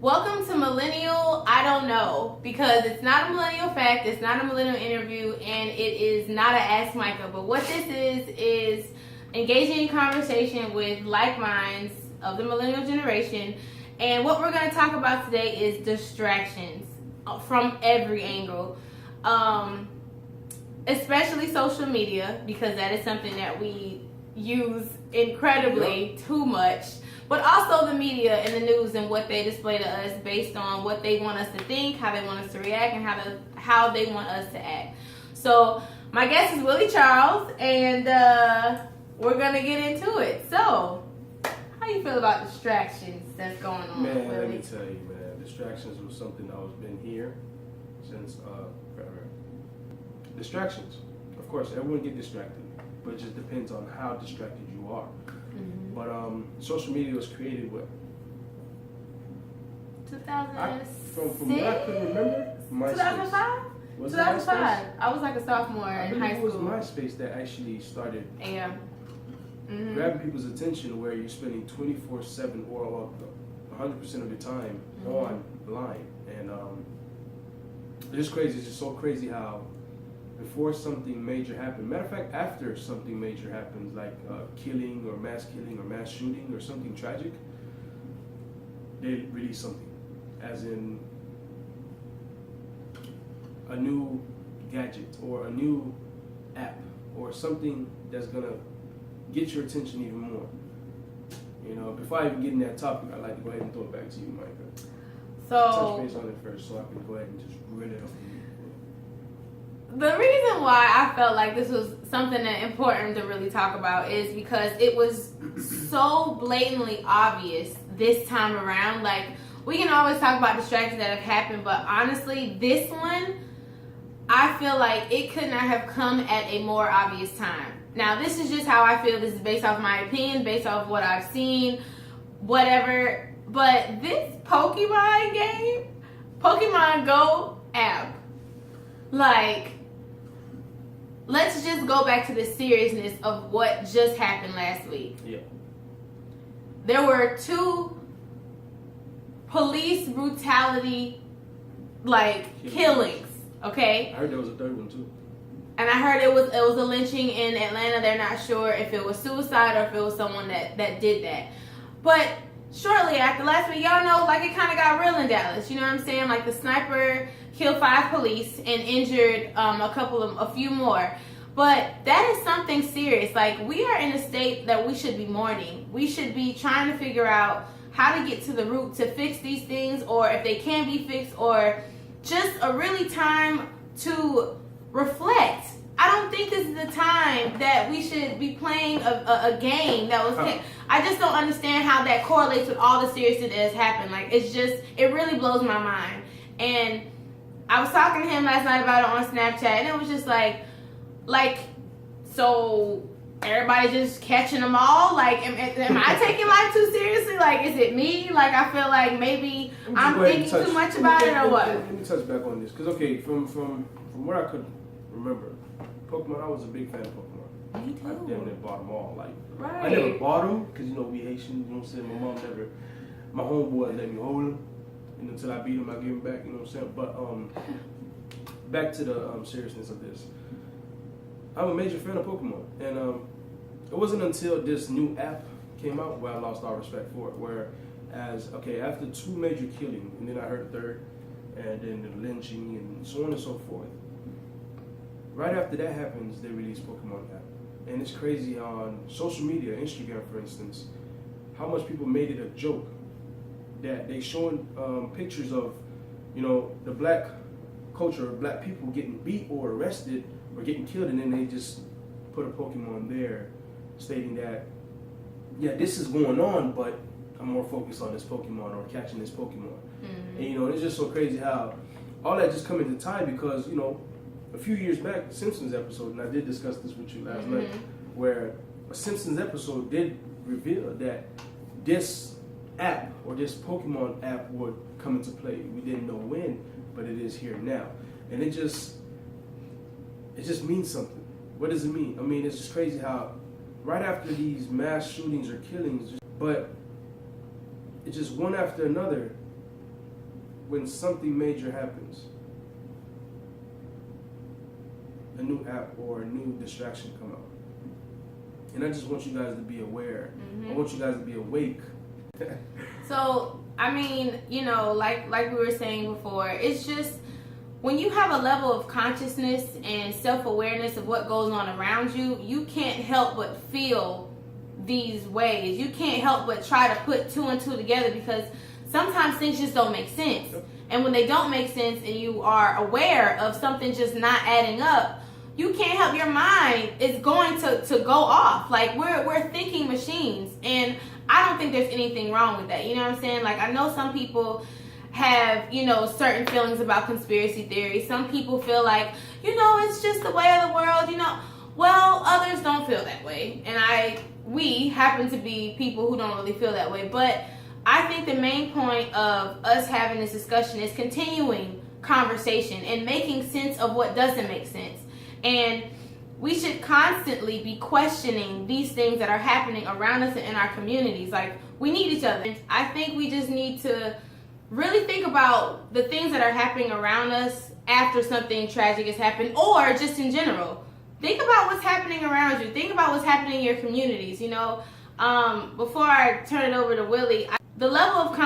Welcome to Millennial, I don't know, because it's not a millennial fact, it's not a millennial interview, and it is not an Ask Micah. But what this is engaging in conversation with like minds of the millennial generation. And what we're going to talk about today is distractions from every angle, especially social media, because that is something that we use incredibly too much. But also the media and the news and what they display to us based on what they want us to think, how they want us to react, and how they want us to act. So my guest is Willie Charles, and we're gonna get into it. So, how you feel about distractions that's going on, Man, Willie? let me tell you, man. Distractions was something that was been here since forever. Distractions, of course, everyone get distracted, but it just depends on how distracted you are. But social media was created what? 2006? From what I could remember, MySpace. 2005? Was it 2005. MySpace? I was like a sophomore in high It was school. MySpace that actually started Yeah. grabbing people's attention, where you're spending 24/7 or 100% of your time online, and it's crazy. It's just so crazy how before something major happened, matter of fact, after something major happens, like killing or mass shooting or something tragic, they release something, as in a new gadget or a new app or something that's gonna get your attention even more. You know, before I even get in that topic, I'd like to go ahead and throw it back to you, Micah. Touch So base on it first, so I can go ahead and just grill it up. the reason why I felt like this was something that important to really talk about is because it was so blatantly obvious this time around. Like, we can always talk about distractions that have happened, but honestly, this one, I feel like it could not have come at a more obvious time. Now, this is just how I feel. This is based off my opinion, based off what I've seen, whatever. But this Pokemon game, Pokemon Go app, like, let's just go back to the seriousness of what just happened last week. Yeah. There were 2 police brutality, killings, okay? I heard there was a third one too. And I heard it was a lynching in Atlanta. They're not sure if it was suicide or if it was someone that did that. But shortly after last week, y'all know, like, it kind of got real in Dallas. You know what I'm saying? Like, the sniper killed 5 police and injured a few more. But that is something serious. Like, we are in a state that we should be mourning. We should be trying to figure out how to get to the root to fix these things, or if they can be fixed, or just a really time to reflect. I don't think this is the time that we should be playing a game that was... I just don't understand how that correlates with all the seriousness that has happened. Like, it really blows my mind. And I was talking to him last night about it on Snapchat, and it was just like, so everybody just catching them all? Like, am I taking life too seriously? Like, is it me? Like, I feel like maybe I'm thinking too much about it, or what? Let me touch back on this, because from what I could remember, Pokemon, I was a big fan of Pokemon. Me too. I damn near bought them all. Like, Right. I never bought them because, you know, we Haitians, you know what I'm saying? My homeboy let me hold them, and until I beat him, I give him back, you know what I'm saying? But back to the seriousness of this. I'm a major fan of Pokemon, and it wasn't until this new app came out where I lost all respect for it. After 2 major killings, and then I heard a third, and then the lynching and so on and so forth. Right after that happens, they release Pokemon app. And it's crazy on social media, Instagram for instance, how much people made it a joke that they showing pictures of, you know, the black culture, black people getting beat or arrested or getting killed, and then they just put a Pokemon there stating that, yeah, this is going on, but I'm more focused on this Pokemon or catching this Pokemon. And, you know, it's just so crazy how all that just come into time because, you know, a few years back, the Simpsons episode, and I did discuss this with you last night, where a Simpsons episode did reveal that this app or this Pokemon app would come into play. We didn't know when, but it is here now. And it just means something. What does it mean? I mean, it's just crazy how right after these mass shootings or killings, but it's just one after another, when something major happens, a new app or a new distraction come out. And I just want you guys to be aware. I want you guys to be awake. So, I mean, you know, like we were saying before, it's just when you have a level of consciousness and self-awareness of what goes on around you, you can't help but feel these ways. You can't help but try to put two and two together, because sometimes things just don't make sense. And when they don't make sense and you are aware of something just not adding up, you can't help, your mind is going to go off. Like, we're thinking machines, and I don't think there's anything wrong with that. You know what I'm saying? Like, I know some people have, you know, certain feelings about conspiracy theories. Some people feel like, you know, it's just the way of the world, you know. Well, others don't feel that way. And we happen to be people who don't really feel that way. But I think the main point of us having this discussion is continuing conversation and making sense of what doesn't make sense. And we should constantly be questioning these things that are happening around us and in our communities. Like, we need each other. I think we just need to really think about the things that are happening around us after something tragic has happened, or just in general. Think about what's happening around you. Think about what's happening in your communities. You know, before I turn it over to Willie, the level of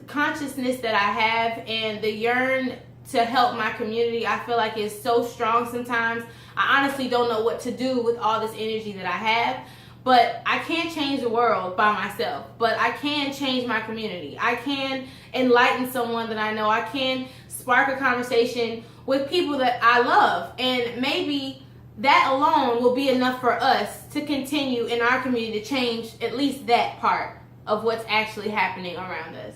consciousness that I have and the yearn to help my community, I feel like is so strong sometimes. I honestly don't know what to do with all this energy that I have. But I can't change the world by myself. But I can change my community. I can enlighten someone that I know. I can spark a conversation with people that I love. And maybe that alone will be enough for us to continue in our community to change at least that part of what's actually happening around us.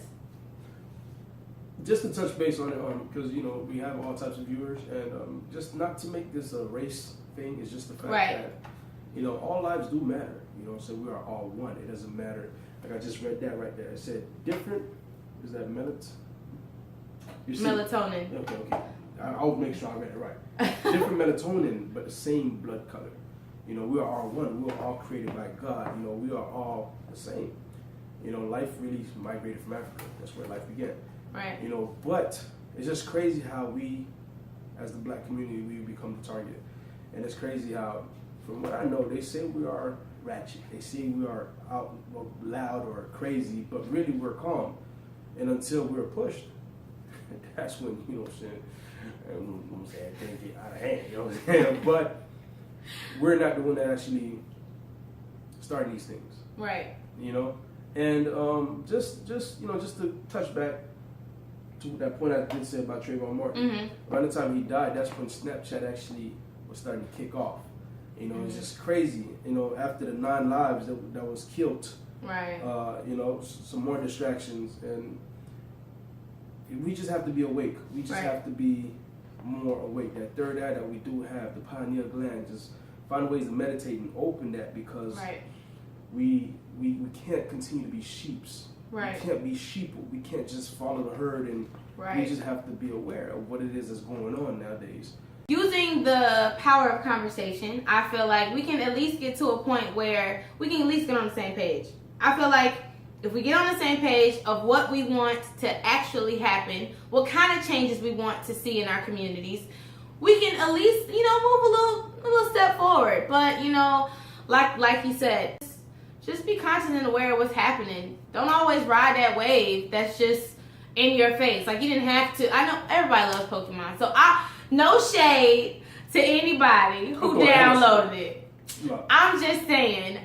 Just to touch base on it, because, you know, we have all types of viewers, and just not to make this a race thing, it's just the fact that, you know, all lives do matter. You know, so we are all one. It doesn't matter. Like, I just read that right there. It said different. Is that melatonin? Okay. I'll make sure I read it right. Different melatonin, but the same blood color. You know, we are all one. We are all created by God. You know, we are all the same. You know, life really migrated from Africa. That's where life began. Right. You know, but it's just crazy how we, as the black community, we become the target. And it's crazy how, from what I know, they say we are ratchet. They say we are out loud or crazy, but really we're calm. And until we're pushed, that's when, you know what I'm saying, I'm saying things get out of hand, you know what I'm saying? But we're not the one that actually started these things. Right. You know? And just you know, just to touch back to that point I did say about Trayvon Martin. Around the time he died, that's when Snapchat actually was starting to kick off. You know, it's just crazy. You know, after the 9 lives that was killed, right? You know, some more distractions, and we just have to be awake. We just have to be more awake. That third eye that we do have, the pineal gland, just find ways to meditate and open that, because we can't continue to be sheeps. Right. We can't be sheeple. We can't just follow the herd, and we just have to be aware of what it is that's going on nowadays. Using the power of conversation, I feel like we can at least get to a point where we can at least get on the same page. I feel like if we get on the same page of what we want to actually happen, what kind of changes we want to see in our communities, we can at least, you know, move a little step forward. But, you know, like you said, just be conscious and aware of what's happening. Don't always ride that wave that's just in your face. Like, you didn't have to. I know everybody loves Pokemon, so no shade to anybody who downloaded it. No. I'm just saying,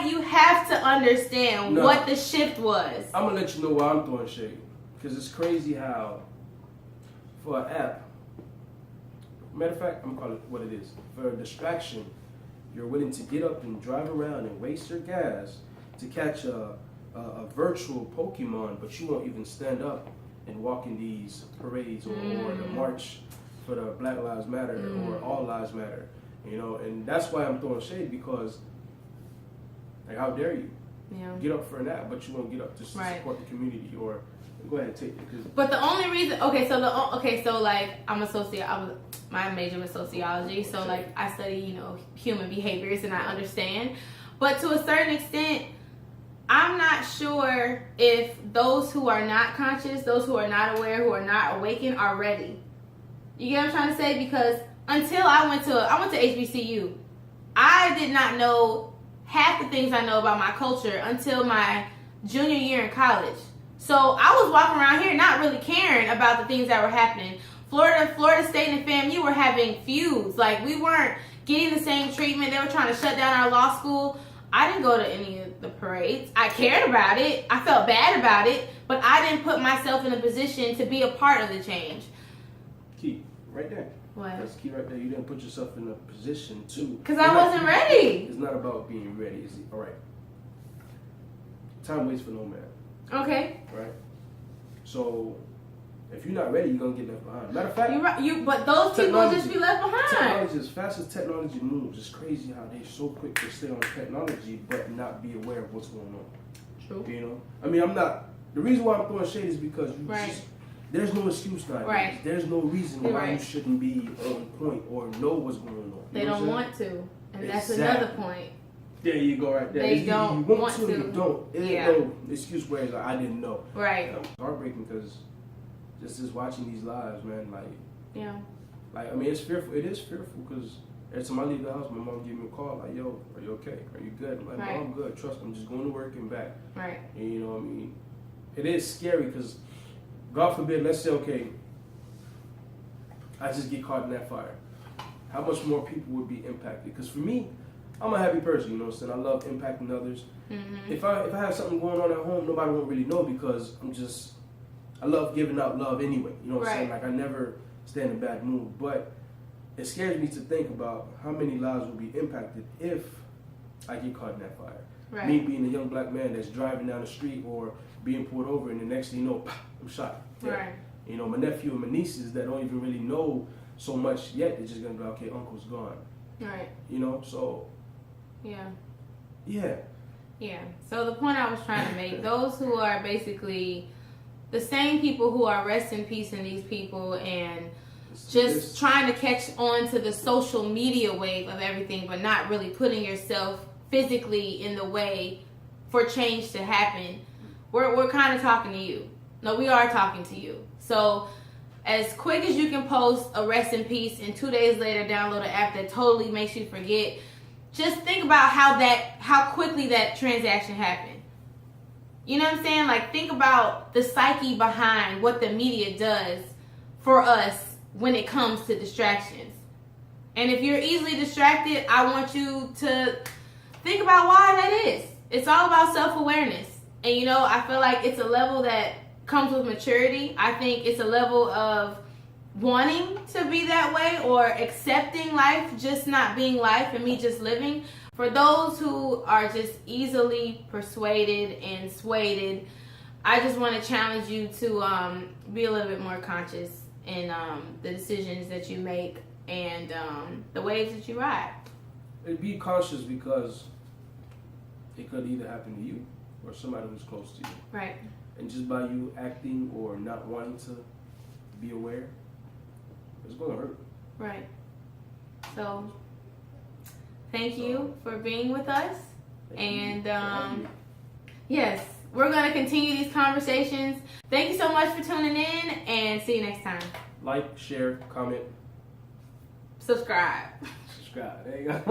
you have to understand what the shift was. I'm gonna let you know why I'm throwing shade, because it's crazy how for an app, matter of fact, I'm gonna call it what it is. For a distraction, you're willing to get up and drive around and waste your gas to catch a virtual Pokemon, but you won't even stand up and walk in these parades or the march for the Black Lives Matter or All Lives Matter, you know. And that's why I'm throwing shade, because, like, how dare you get up for an app, but you won't get up to support the community? Or go ahead and take it. But the only reason, so like, my major was sociology, so like I study, you know, human behaviors, and I understand. But to a certain extent, I'm not sure if those who are not conscious, those who are not aware, who are not awakened, are ready. You get what I'm trying to say? Because until I went to HBCU, I did not know half the things I know about my culture until my junior year in college. So I was walking around here not really caring about the things that were happening. Florida State and FAMU were having feuds. Like, we weren't getting the same treatment. They were trying to shut down our law school. I didn't go to any of the parades. I cared about it. I felt bad about it. But I didn't put myself in a position to be a part of the change. Key, right there. What? That's key right there. You didn't put yourself in a position to. Because I wasn't ready. It's not about being ready. It's, all right. Time waits for no man. Okay. Right? So, if you're not ready, you're going to get left behind. Matter of fact, you're right. But those people will just be left behind. Technology, as fast as technology moves, it's crazy how they're so quick to stay on technology but not be aware of what's going on. True. You know? I mean, I'm not. The reason why I'm throwing shade is because you right. just. There's no excuse nowadays. Right. There's no reason why right. you shouldn't be on point or know what's going on. They don't want to. And that's exactly. another point. There you go, right there. They don't you want to. You don't. There's no excuse where it's like, I didn't know. Right. It's heartbreaking because just watching these lives, man, like, yeah. Like, I mean, it's fearful. It is fearful because every time I leave the house, my mom give me a call, like, yo, are you okay? Are you good? I'm like, right. Mom, I'm good. Trust me, I'm just going to work and back. Right. And you know what I mean? It is scary because, God forbid, let's say, okay, I just get caught in that fire. How much more people would be impacted? Because for me, I'm a happy person, you know what I'm saying? I love impacting others. Mm-hmm. If I have something going on at home, nobody won't really know because I love giving out love anyway. You know what I'm saying? Like, I never stay in a bad mood. But it scares me to think about how many lives will be impacted if I get caught in that fire. Right. Me being a young black man that's driving down the street or being pulled over, and the next thing you know, I'm shot. Yeah. Right. You know, my nephew and my nieces that don't even really know so much yet, they're just going to be like, okay, uncle's gone. Right. You know, so. Yeah. Yeah. Yeah. So the point I was trying to make, those who are basically the same people who are rest in peace in these people and just trying to catch on to the social media wave of everything, but not really putting yourself physically in the way for change to happen. We're kind of talking to you. No, we are talking to you. So as quick as you can post a rest in peace and 2 days later download an app that totally makes you forget, just think about how quickly that transaction happened. You know what I'm saying? Like, think about the psyche behind what the media does for us when it comes to distractions. And if you're easily distracted, I want you to think about why that is. It's all about self-awareness. And, you know, I feel like it's a level that comes with maturity. I think it's a level of wanting to be that way or accepting life just not being life and me just living. For those who are just easily persuaded and swayed, I just want to challenge you to be a little bit more conscious in the decisions that you make and the waves that you ride. Be cautious because it could either happen to you or somebody who's close to you. Right. And just by you acting or not wanting to be aware, it's going to hurt. Right. So, thank you for being with us. And yes, we're going to continue these conversations. Thank you so much for tuning in and see you next time. Like, share, comment, Subscribe. subscribe. There you go.